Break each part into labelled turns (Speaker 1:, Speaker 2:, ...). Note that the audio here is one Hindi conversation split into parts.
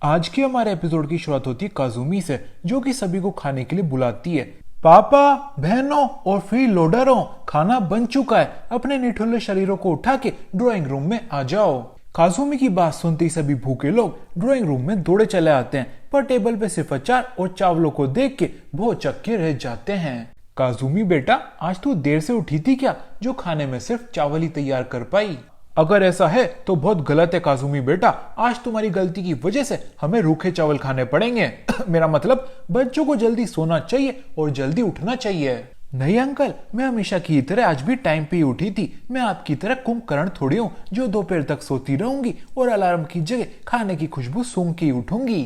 Speaker 1: आज के हमारे एपिसोड की शुरुआत होती है काजुमी से, जो कि सभी को खाने के लिए बुलाती है। पापा, बहनों और फ्री लोडरों, खाना बन चुका है, अपने निठुल्ले शरीरों को उठा के ड्राइंग रूम में आ जाओ। काजुमी की बात सुनते ही सभी भूखे लोग ड्राइंग रूम में दौड़े चले आते हैं, पर टेबल पे सिर्फ अचार और चावलों को देख के बहुत चक्के रह जाते हैं। काजुमी बेटा, आज तू देर से उठी थी क्या, जो खाने में सिर्फ चावल ही तैयार कर पाई? अगर ऐसा है तो बहुत गलत है काजुमी बेटा, आज तुम्हारी गलती की वजह से हमें रूखे चावल खाने पड़ेंगे। मेरा मतलब बच्चों को जल्दी सोना चाहिए और जल्दी उठना चाहिए। नहीं अंकल, मैं हमेशा की तरह आज भी टाइम पे ही उठी थी। मैं आपकी तरह कुंभकर्ण थोड़ी हूँ जो दोपहर तक सोती रहूंगी और अलार्म की जगह खाने की खुशबू सूंघ के उठूंगी।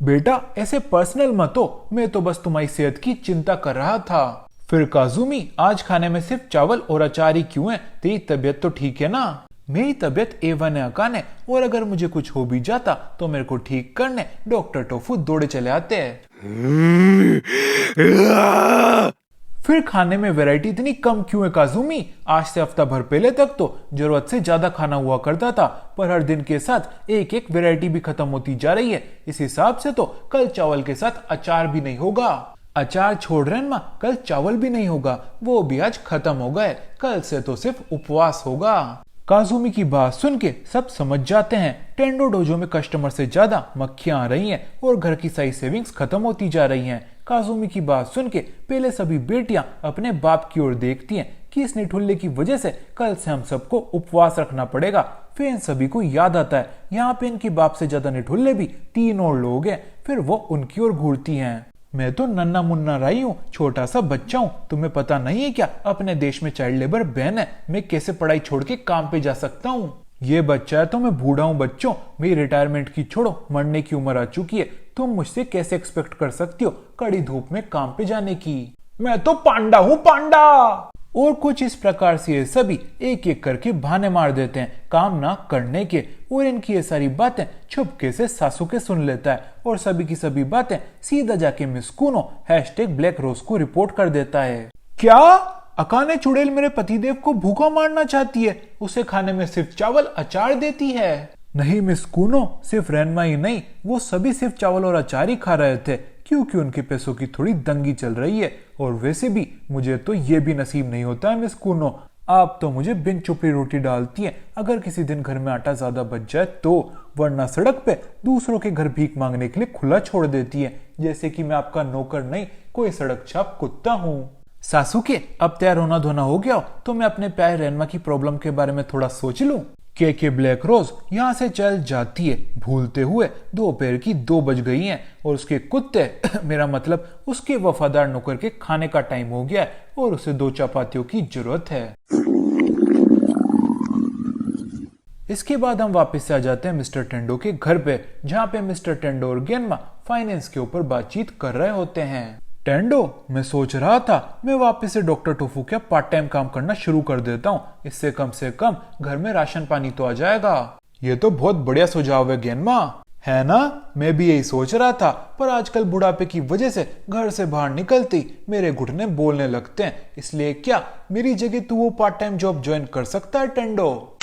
Speaker 1: बेटा ऐसे पर्सनल मत हो, मैं तो बस तुम्हारी सेहत की चिंता कर रहा था। फिर काजुमी, आज खाने में सिर्फ चावल और अचार ही क्यों है? तेरी तबीयत तो ठीक है ना? मेरी तबीयत A1 है अकाने, और अगर मुझे कुछ हो भी जाता तो मेरे को ठीक करने डॉक्टर टोफू दौड़े चले आते हैं। फिर खाने में वैरायटी इतनी कम क्यों है काजुमी? आज से हफ्ता भर पहले तक तो जरूरत से ज्यादा खाना हुआ करता था, पर हर दिन के साथ एक एक वैरायटी भी खत्म होती जा रही है। इस हिसाब से तो कल चावल के साथ अचार भी नहीं होगा। अचार छोड़ रहे माँ, कल चावल भी नहीं होगा, वो भी आज खत्म हो गए। कल से तो सिर्फ उपवास होगा। काजुमी की बात सुन के सब समझ जाते हैं, टेंडो डोजो में कस्टमर से ज्यादा मक्खियां आ रही हैं और घर की सारी सेविंग्स खत्म होती जा रही हैं। काजुमी की बात सुन के पहले सभी बेटियां अपने बाप की ओर देखती हैं कि इस निठुल्ले की वजह से कल से हम सबको उपवास रखना पड़ेगा। फिर इन सभी को याद आता है यहाँ पे इनकी बाप से ज्यादा निठुल्ले भी 3 और लोग हैं। फिर वो उनकी ओर घूरती हैं। मैं तो नन्ना मुन्ना राई हूँ, छोटा सा बच्चा हूँ, तुम्हें पता नहीं है क्या अपने देश में चाइल्ड लेबर बैन है? मैं कैसे पढ़ाई छोड़ के काम पे जा सकता हूँ? ये बच्चा है तो मैं बूढ़ा हूँ बच्चों, मेरी रिटायरमेंट की छोड़ो, मरने की उम्र आ चुकी है। तुम मुझसे कैसे एक्सपेक्ट कर सकती हो कड़ी धूप में काम पे जाने की? मैं तो पांडा हूँ, पांडा। और कुछ इस प्रकार से ये सभी एक एक करके बहाने मार देते हैं काम ना करने के, और इनकी ये सारी बातें छुपके से सासुके सुन लेता है और सभी की सभी बातें सीधा जाके मिस कूनो #ब्लैक रोज को रिपोर्ट कर देता है। क्या अकाने चुड़ैल मेरे पतिदेव को भूखा मारना चाहती है? उसे खाने में सिर्फ चावल अचार देती है? नहीं मिस कूनो, सिर्फ रेनमा ही नहीं, वो सभी सिर्फ चावल और अचार ही खा रहे थे क्योंकि उनके पैसों की थोड़ी तंगी चल रही है। और वैसे भी मुझे तो ये भी नसीब नहीं होता है मिस कूनो, आप तो मुझे बिन चुपड़ी रोटी डालती हैं अगर किसी दिन घर में आटा ज्यादा बच जाए तो, वरना सड़क पे दूसरों के घर भीख मांगने के लिए खुला छोड़ देती है, जैसे कि मैं आपका नौकर नहीं कोई सड़क छाप कुत्ता हूँ। सासुके, अब तैयार होना धोना हो गया तो मैं अपने प्यारे रेनमा की प्रॉब्लम के बारे में थोड़ा सोच लूं। के ब्लैक रोज यहाँ से चल जाती है भूलते हुए दोपहर की 2 बज गई हैं और उसके कुत्ते मेरा मतलब उसके वफादार नौकर के खाने का टाइम हो गया है और उसे 2 चपातियों की जरूरत है। इसके बाद हम वापस से आ जाते हैं मिस्टर टेंडो के घर पे, जहाँ पे मिस्टर टेंडो और गेनमा फाइनेंस के ऊपर बातचीत कर रहे होते हैं। टेंडो, मैं सोच रहा था मैं वापस से डॉक्टर टोफू का पार्ट टाइम काम करना शुरू कर देता हूँ, इससे कम से कम घर में राशन पानी तो आ जाएगा। ये तो बहुत बढ़िया सुझाव है गेनमा, है ना? मैं भी यही सोच रहा था, पर आजकल बुढ़ापे की वजह से घर से बाहर निकलती मेरे घुटने बोलने लगते हैं, इसलिए क्या मेरी जगह तू वो पार्ट टाइम जॉब ज्वाइन कर सकता है टेंडो?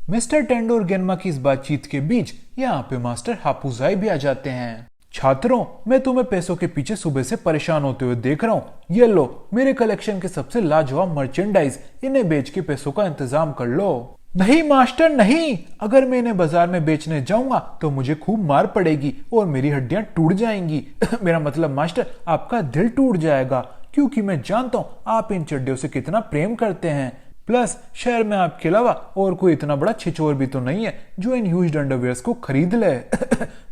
Speaker 1: मिस्टर टेंडो और गेनमा की इस बातचीत के बीच यहाँ पे मास्टर हापुजाई भी आ जाते हैं। छात्रों, मैं तुम्हें पैसों के पीछे सुबह से परेशान होते हुए देख रहा हूँ, ये लो मेरे कलेक्शन के सबसे लाजवाब मर्चेंडाइज, इन्हें बेच के पैसों का इंतजाम कर लो। नहीं मास्टर नहीं, अगर मैं इन्हें बाजार में बेचने जाऊंगा तो मुझे खूब मार पड़ेगी और मेरी हड्डियां टूट जाएंगी। मेरा मतलब मास्टर आपका दिल टूट जाएगा, क्योंकि मैं जानता हूँ आप इन चड्डियों से कितना प्रेम करते हैं। प्लस शहर में आपके अलावा और कोई इतना बड़ा छिछोर भी तो नहीं है जो इन यूज्ड अंडरवियर्स को खरीद ले।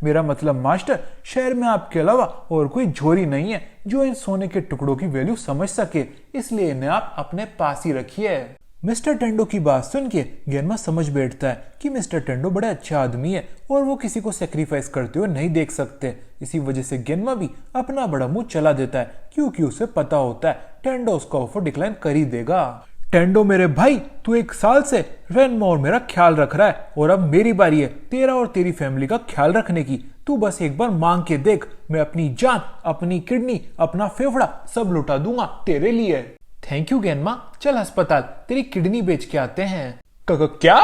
Speaker 1: मेरा मतलब मास्टर, शहर में आपके अलावा और कोई झोरी नहीं है जो इन सोने के टुकड़ों की वैल्यू समझ सके, इसलिए इन्हें आप अपने पास ही रखिए। मिस्टर टेंडो की बात सुन के गेनमा समझ बैठता है कि मिस्टर टेंडो बड़ा अच्छा आदमी है और वो किसी को सेक्रीफाइस करते हुए नहीं देख सकते। इसी वजह से गेनमा भी अपना बड़ा मुंह चला देता है, क्योंकि उसे पता होता है टेंडो उसका ऑफर डिक्लाइन कर ही देगा। टेंडो मेरे भाई, तू 1 साल से रेनमा और मेरा ख्याल रख रहा है और अब मेरी बारी है तेरा और तेरी फैमिली का ख्याल रखने की। तू बस एक बार मांग के देख, मैं अपनी जान, अपनी किडनी, अपना फेफड़ा सब लुटा दूंगा तेरे लिए। थैंक यू गेनमा, चल अस्पताल तेरी किडनी बेच के आते हैं। क्या?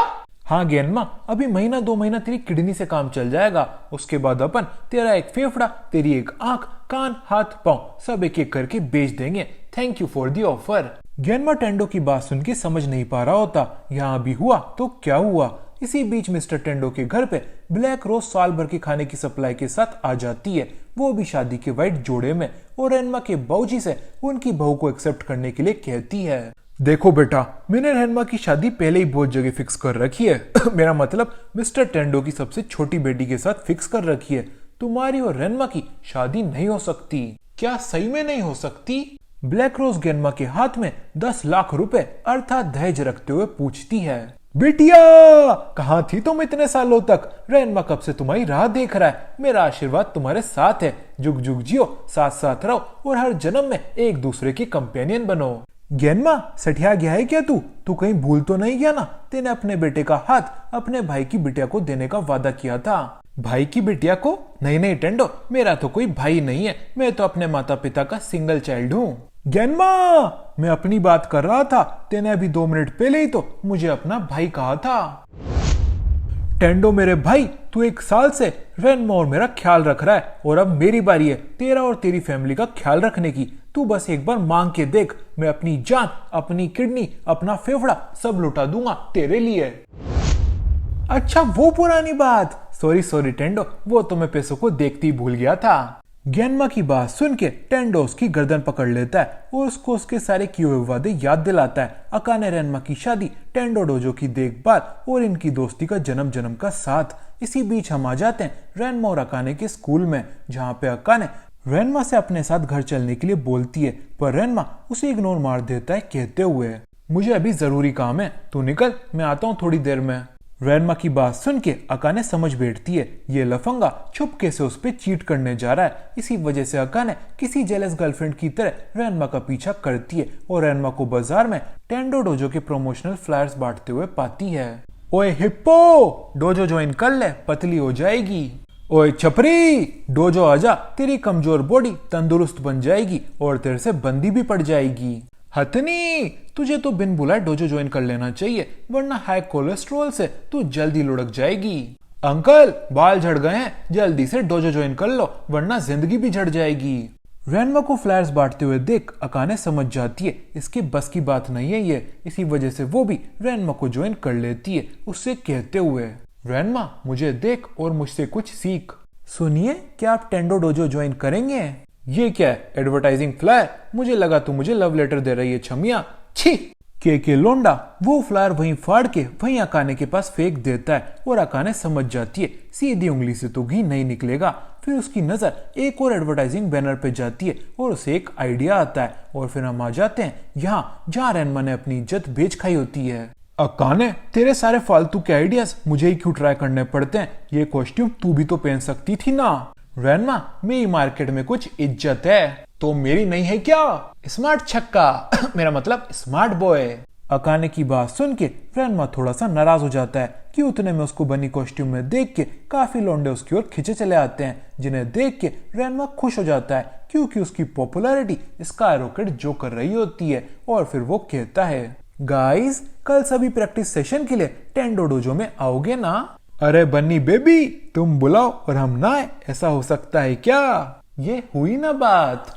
Speaker 1: हाँ गेनमा, अभी महीना 2 महीना तेरी किडनी से काम चल जाएगा। उसके बाद अपन तेरा एक फेफड़ा, तेरी एक आंख, कान, हाथ, पांव सब एक एक करके बेच देंगे। Thank you for the offer. Genma Tendo की बात सुन के समझ नहीं पा रहा होता यहाँ भी हुआ तो क्या हुआ। इसी बीच मिस्टर टेंडो के घर पे ब्लैक रोज साल भर के खाने की सप्लाई के साथ आ जाती है, वो भी शादी के वाइट जोड़े में, और रेनमा के बाबूजी से उनकी बहू को एक्सेप्ट करने के लिए कहती है, देखो बेटा, मैंने रेनमा की शादी पहले ही बहुत जगह फिक्स कर रखी है। मेरा मतलब मिस्टर टेंडो की सबसे छोटी बेटी के साथ फिक्स कर रखी है। तुम्हारी और रेनमा की शादी नहीं हो सकती। क्या सही में नहीं हो सकती? ब्लैक रोज गेनमा के हाथ में 10 लाख रुपए अर्थात दहेज रखते हुए पूछती है, बिटिया कहाँ थी तुम इतने सालों तक? रेनमा कब से तुम्हारी राह देख रहा है। मेरा आशीर्वाद तुम्हारे साथ है। जुग जुग जियो, साथ साथ रहो और हर जन्म में एक दूसरे के कंपेनियन बनो। गेनमा सठिया गया है क्या तू कहीं भूल तो नहीं गया ना? तेने अपने बेटे का हाथ अपने भाई की बिटिया को देने का वादा किया था। भाई की बिटिया को? नहीं टेंडो, मेरा तो कोई भाई नहीं है। मैं तो अपने माता पिता का सिंगल चाइल्ड हूँ। गेनमा, मैं अपनी बात कर रहा था। तेने अभी 2 मिनट पहले ही तो मुझे अपना भाई कहा था। टेंडो मेरे भाई, तू 1 साल से रेनमा और मेरा ख्याल रख रहा है और अब मेरी बारी है तेरा और तेरी फैमिली का ख्याल रखने की। तू बस एक बार मांग के देख, मैं अपनी जान, अपनी किडनी, अपना फेफड़ा सब लुटा दूंगा तेरे लिए। अच्छा वो पुरानी बात, सॉरी टेंडो, वो तो मैं पैसों को देखते ही भूल गया था। गेनमा की बात सुन के टेंडो उसकी गर्दन पकड़ लेता है और उसको उसके सारे किए हुए वादे याद दिलाता है। अकाने रेनमा की शादी, टेंडो डोजो की देखभाल और इनकी दोस्ती का जन्म जन्म का साथ। इसी बीच हम आ जाते हैं रेनमा और अकाने के स्कूल में, जहाँ पे अकाने रेनमा से अपने साथ घर चलने के लिए बोलती है, पर रेनमा उसे इग्नोर मार देता है कहते हुए, मुझे अभी जरूरी काम है, तू निकल, मैं आता हूँ थोड़ी देर में। रेनमा की बात सुन के अकाने समझ बैठती है ये लफंगा छुपके से उस पे चीट करने जा रहा है। इसी वजह से अकाने किसी जेलस गर्लफ्रेंड की तरह रेनमा का पीछा करती है और रेनमा को बाजार में टेंडो डोजो के प्रमोशनल फ्लायर्स बांटते हुए पाती है। ओए हिप्पो, डोजो ज्वाइन कर ले, पतली हो जाएगी। ओए छपरी, डोजो आजा, तेरी कमजोर बॉडी तंदुरुस्त बन जाएगी और तेरे से बंदी भी पड़ जाएगी। हथनी, तुझे तो बिन बुलाए डोजो ज्वाइन कर लेना चाहिए, वरना हाई कोलेस्ट्रॉल से तू जल्दी लुढ़क जाएगी। अंकल, बाल झड़ गए हैं, जल्दी से डोजो ज्वाइन कर लो, वरना जिंदगी भी झड़ जाएगी। रेनमा को फ्लायर्स बांटते हुए देख अकाने समझ जाती है इसकी बस की बात नहीं है ये। इसी वजह से वो भी रेनमा को ज्वाइन कर लेती है, उससे कहते हुए, रेनमा मुझे देख और मुझसे कुछ सीख। सुनिए, क्या आप टेंडो डोजो ज्वाइन करेंगे? ये क्या है, एडवर्टाइजिंग फ्लायर? मुझे लगा तू मुझे लव लेटर दे रही है छमिया। छी! के लोंडा वो फ्लायर वहीं फाड़ के वहीं अकाने के पास फेंक देता है और अकाने समझ जाती है सीधी उंगली से तो घी नहीं निकलेगा। फिर उसकी नजर एक और एडवर्टाइजिंग बैनर पे जाती है और उसे एक आइडिया आता है और फिर हम आ जाते हैं यहाँ जहाँ रेनमा ने अपनी इज्जत बेच खाई होती है। अकाने, तेरे सारे फालतू के आइडियाज मुझे ही क्यों ट्राई करने पड़ते हैं? ये कॉस्ट्यूम तू भी तो पहन सकती थी ना। रेनमा, मेरी मार्केट में कुछ इज्जत है तो मेरी नहीं है क्या? स्मार्ट छक्का मेरा मतलब स्मार्ट बॉय। अकाने की बात सुन के रेनमा थोड़ा सा नाराज हो जाता है कि उतने में उसको बनी कॉस्ट्यूम में देख के काफी लौंडे उसकी ओर खींचे चले आते हैं, जिन्हें देख के रेनमा खुश हो जाता है क्योंकि उसकी पॉपुलैरिटी स्काई रॉकेट जो कर रही होती है। और फिर वो कहता है, गाइस कल सभी प्रैक्टिस सेशन के लिए टेंडो डोजो में आओगे ना? अरे बन्नी बेबी, तुम बुलाओ और हम ना आए, ऐसा हो सकता है क्या? ये हुई ना बात।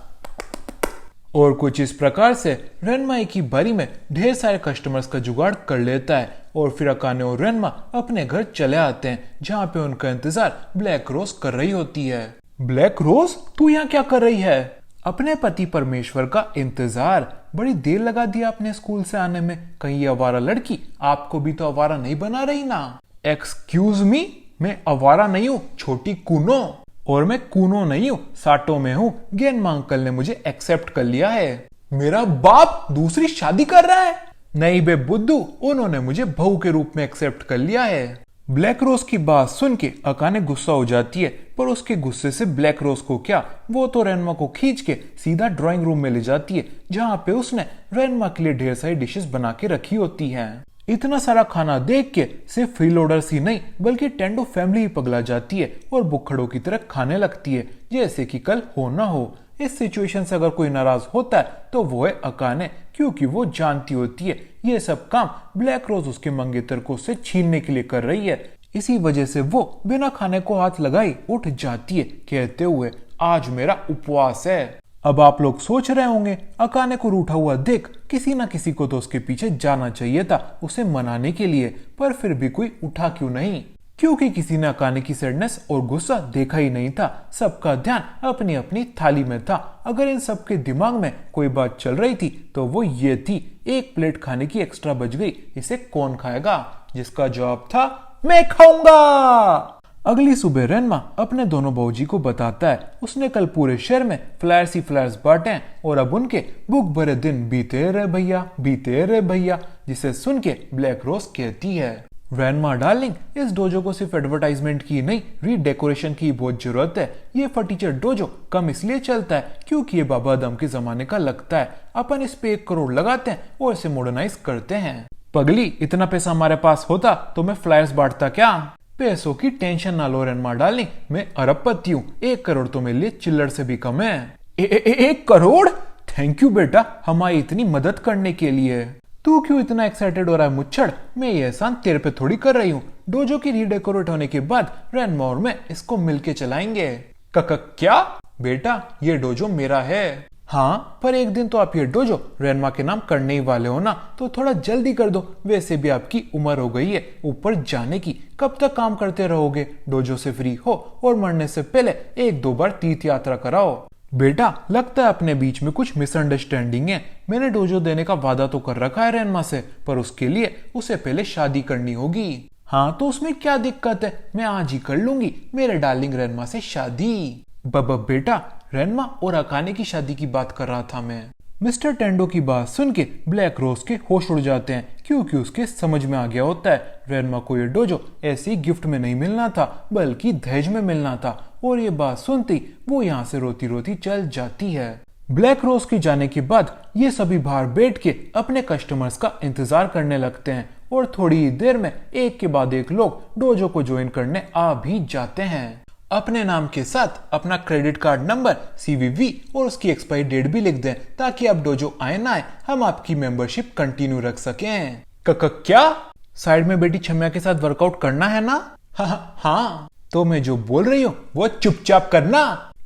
Speaker 1: और कुछ इस प्रकार से रेनमा एक ही बारी में ढेर सारे कस्टमर्स का जुगाड़ कर लेता है और फिर अकाने और रेनमा अपने घर चले आते हैं जहाँ पे उनका इंतजार ब्लैक रोज कर रही होती है। ब्लैक रोज, तू यहाँ क्या कर रही है? अपने पति परमेश्वर का इंतजार। बड़ी देर लगा दी आपने स्कूल से आने में, कहीं ये आवारा लड़की आपको भी तो आवारा नहीं बना रही ना? एक्सक्यूज मी, मैं आवारा नहीं हूँ छोटी कूनो, और मैं कूनो नहीं हूँ, साटो में हूँ। गेनमा अंकल ने मुझे एक्सेप्ट कर लिया है। मेरा बाप दूसरी शादी कर रहा है? नहीं बे बुद्धू, उन्होंने मुझे बहू के रूप में एक्सेप्ट कर लिया है। ब्लैक रोज की बात सुन के अकाने गुस्सा हो जाती है, पर उसके गुस्से से ब्लैक रोज को क्या, वो तो रेनमा को खींच के सीधा ड्राइंग रूम में ले जाती है जहाँ पे उसने रेनमा के लिए ढेर सारी डिशेस बना के रखी होती हैं। इतना सारा खाना देख के सिर्फ फ्रीलोडर्स ही नहीं बल्कि टेंडो फैमिली ही पगला जाती है और बुक्खड़ों की तरह खाने लगती है जैसे कि कल हो ना हो। इस सिचुएशन से अगर कोई नाराज होता है तो वो है अकाने, क्योंकि वो जानती होती है ये सब काम ब्लैक रोज उसके मंगेतर को उससे छीनने के लिए कर रही है। इसी वजह से वो बिना खाने को हाथ लगाई उठ जाती है, कहते हुए आज मेरा उपवास है। अब आप लोग सोच रहे होंगे अकाने को रूठा हुआ देख किसी ना किसी को तो उसके पीछे जाना चाहिए था उसे मनाने के लिए, पर फिर भी कोई उठा क्यों नहीं? क्योंकि किसी ने अकाने की सैडनेस और गुस्सा देखा ही नहीं था। सबका ध्यान अपनी अपनी थाली में था। अगर इन सबके दिमाग में कोई बात चल रही थी तो वो ये थी, एक प्लेट खाने की एक्स्ट्रा बच गई, इसे कौन खाएगा? जिसका जवाब था मैं खाऊंगा। अगली सुबह रेनमा अपने दोनों बाबूजी को बताता है उसने कल पूरे शहर में फ्लायर्स ही फ्लायर्स बांटे हैं और अब उनके भूख भरे दिन बीते रहे भैया, बीते रहे भैया। जिसे सुन के ब्लैक रोज कहती है रेनमा डार्लिंग, इस डोजो को सिर्फ एडवर्टाइजमेंट की नहीं रीडेकोरेशन की बहुत जरूरत है। ये फटीचर डोजो कम इसलिए चलता है क्योंकि ये बाबा आदम के जमाने का लगता है। अपन इस पे 1 करोड़ लगाते हैं और इसे मॉडर्नाइज करते हैं। पगली, इतना पैसा हमारे पास होता तो मैं फ्लायर्स बांटता क्या? पैसों की टेंशन ना लो रेनमा डार्लिंग, मैं अरबपति हूँ। 1 करोड़ तो मेरे लिए चिल्लर से भी कम है। 1 करोड़? थैंक यू बेटा हमारी इतनी मदद करने के लिए। तू क्यों इतना एक्साइटेड हो रहा है मुच्छड़? मैं ये एहसान तेरे पे थोड़ी कर रही हूँ। डोजो की रीडेकोरेट होने के बाद रेनमा और मैं इसको मिलके चलाएंगे। क्या? बेटा ये डोजो मेरा है। हाँ, पर एक दिन तो आप ये डोजो रेनमा के नाम करने ही वाले हो ना, तो थोड़ा जल्दी कर दो। वैसे भी आपकी उम्र हो गई है ऊपर जाने की। कब तक काम करते रहोगे? डोजो से फ्री हो और मरने से पहले 1-2 बार तीर्थ यात्रा कराओ। बेटा लगता है अपने बीच में कुछ मिसअंडरस्टैंडिंग है। मैंने डोजो देने का वादा तो कर रखा है रेनमा से, पर उसके लिए उसे पहले शादी करनी होगी। हाँ तो उसमें क्या दिक्कत है, मैं आज ही कर लूंगी मेरे डार्लिंग रेनमा से शादी। बेटा रेनमा और अकाने की शादी की बात कर रहा था मैं। मिस्टर टेंडो की बात सुन के ब्लैक रोज के होश उड़ जाते हैं क्योंकि उसके समझ में आ गया होता है रेनमा को ये डोजो ऐसे ही गिफ्ट में नहीं मिलना था बल्कि दहेज में मिलना था। और ये बात सुनती वो यहाँ से रोती रोती चल जाती है। ब्लैक रोज के जाने के बाद ये सभी बाहर बैठ के अपने कस्टमर्स का इंतजार करने लगते हैं और थोड़ी ही देर में एक के बाद एक लोग डोजो को ज्वाइन करने आ भी जाते हैं। अपने नाम के साथ अपना क्रेडिट कार्ड नंबर, CVV और उसकी एक्सपायरी डेट भी लिख दें ताकि आप डोजो आए ना आए हम आपकी मेंबरशिप कंटिन्यू रख सकें। क्या? साइड में बेटी छम्या के साथ वर्कआउट करना है ना? हाँ तो मैं जो बोल रही हूँ वो चुपचाप करना।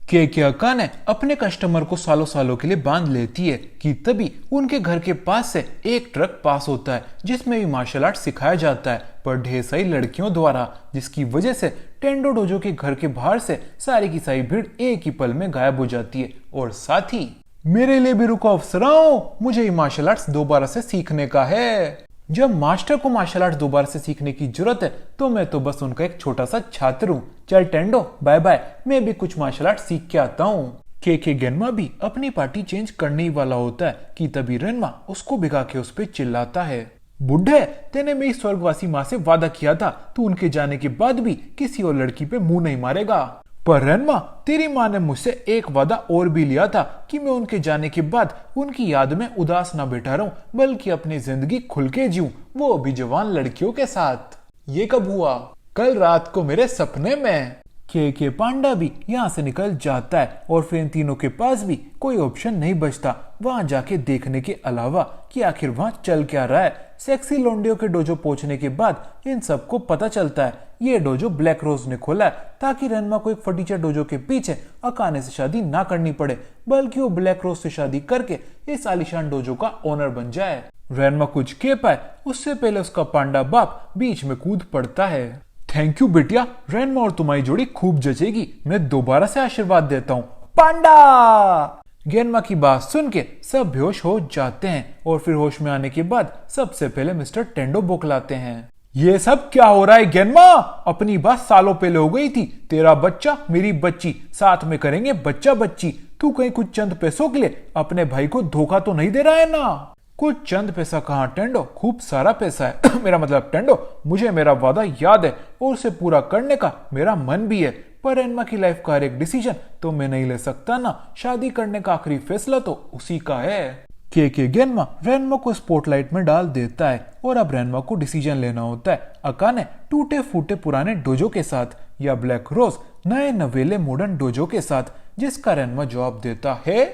Speaker 1: के अकाने अपने कस्टमर को सालों सालों के लिए बांध लेती है कि तभी उनके घर के पास से एक ट्रक पास होता है जिसमें भी मार्शल आर्ट सिखाया जाता है, पर ढेर सारी लड़कियों द्वारा, जिसकी वजह से टेंडो डोजो के घर के बाहर से सारी की सारी भीड़ एक ही पल में गायब हो जाती है। और साथ ही मेरे लिए भी रुको अफसराओ, मुझे ये मार्शल आर्ट्स दोबारा से सीखने का है। जब मास्टर को मार्शल आर्ट दोबारा से सीखने की जरूरत है तो मैं तो बस उनका एक छोटा सा छात्र हूँ। चल टेंडो बाय बाय, मैं भी कुछ मार्शल आर्ट सीख के आता हूँ। के गेनमा भी अपनी पार्टी चेंज करने ही वाला होता है कि तभी रेनमा उसको भिगा के उस पर चिल्लाता है, बुढ़े तेने मेरी स्वर्गवासी माँ से वादा किया था तू उनके जाने के बाद भी किसी और लड़की पे मुंह नहीं मारेगा। पर रेनमा तेरी माँ ने मुझसे एक वादा और भी लिया था कि मैं उनके जाने के बाद उनकी याद में उदास ना बैठा रहूं बल्कि अपनी जिंदगी खुल के जीऊं, वो भी जवान लड़कियों के साथ। ये कब हुआ? कल रात को मेरे सपने में। के पांडा भी यहाँ से निकल जाता है और फिर इन तीनों के पास भी कोई ऑप्शन नहीं बचता वहां जाके देखने के अलावा कि आखिर वहां चल क्या रहा है। सेक्सी लोंडियों के डोजो पहुंचने के बाद इन सबको पता चलता है ये डोजो ब्लैक रोज ने खोला है ताकि रेनमा को एक फटीचर डोजो के पीछे अकाने से शादी ना करनी पड़े बल्कि वो ब्लैक रोज से शादी करके इस आलिशान डोजो का ओनर बन जाए। रेनमा कुछ कह पाए उससे पहले उसका पांडा बाप बीच में कूद पड़ता है। थैंक यू बेटिया, रेनमा और तुम्हारी जोड़ी खूब जचेगी, मैं दोबारा से आशीर्वाद देता हूँ। पांडा! गेनमा की बात सुन के सब बेहोश हो जाते हैं और फिर होश में आने के बाद सबसे पहले मिस्टर टेंडो बौखलाते हैं। ये सब क्या हो रहा है गेनमा? अपनी बात सालों पहले हो गई थी, तेरा बच्चा मेरी बच्ची, साथ में करेंगे बच्चा बच्ची। तू कहीं कुछ चंद पैसों के लिए अपने भाई को धोखा तो नहीं दे रहा है ना? कुछ चंद पैसा कहाँ टेंडो, खूब सारा पैसा है। मेरा मतलब टेंडो, मुझे मेरा वादा याद है और उसे पूरा करने का मेरा मन भी है, पर रेनमा की लाइफ का हर एक डिसीजन तो मैं नहीं ले सकता ना। शादी करने का आखिरी फैसला तो उसी का है। के गेनमा रेनमा को स्पॉटलाइट में डाल देता है और अब रेनमा को डिसीजन लेना होता है अकाने टूटे फूटे पुराने डोजो के साथ या ब्लैक रोज नए नवेले मॉडर्न डोजो के साथ, जिसका रेनमा जवाब देता है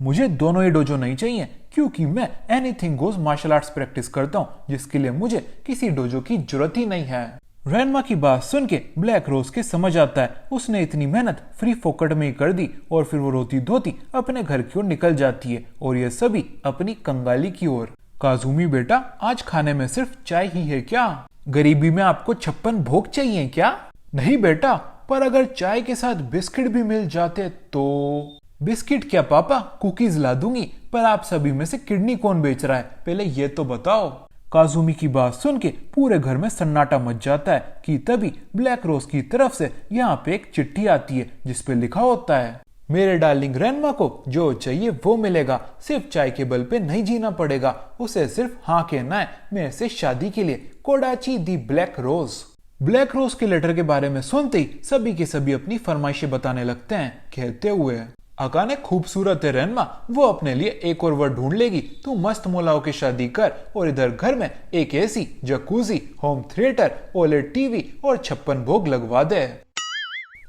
Speaker 1: मुझे दोनों ही डोजो नहीं चाहिए, क्योंकि मैं anything goes martial arts practice करता हूँ, जिसके लिए मुझे किसी डोजो की जरूरत ही नहीं है। रैनमा की बात सुन के ब्लैक रोज के समझ आता है उसने इतनी मेहनत फ्री फोकट में ही कर दी, और फिर वो रोती धोती अपने घर की ओर निकल जाती है, और ये सभी अपनी कंगाली की ओर। काजुमी बेटा, आज खाने में सिर्फ चाय ही है क्या? गरीबी में आपको 56 भोग चाहिए क्या? नहीं बेटा, पर अगर चाय के साथ बिस्किट भी मिल जाते तो। बिस्किट क्या पापा, कुकीज ला दूंगी, पर आप सभी में से किडनी कौन बेच रहा है, पहले ये तो बताओ। काजुमी की बात सुन के पूरे घर में सन्नाटा मच जाता है कि तभी ब्लैक रोज की तरफ से यहाँ पे एक चिट्ठी आती है जिसपे लिखा होता है, मेरे डार्लिंग रैनमा को जो चाहिए वो मिलेगा, सिर्फ चाय के बल पे नहीं जीना पड़ेगा, उसे सिर्फ हाँ कहना है मेरे से शादी के लिए, कोडाची दी ब्लैक रोज। ब्लैक रोज के लेटर के बारे में सुनते ही सभी के सभी अपनी फरमाइशें बताने लगते हैं, कहते हुए, अकाने खूबसूरत है रैनमा, वो अपने लिए एक और वर्ड ढूंढ लेगी, तू मस्त मोलाओ की शादी कर और इधर घर में एक AC, jacuzzi, home theatre, OLED TV और 56 भोग लगवा दे।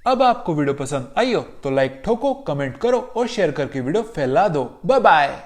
Speaker 1: अब आपको वीडियो पसंद आई हो तो लाइक ठोको, कमेंट करो और शेयर करके वीडियो फैला दो। Bye bye.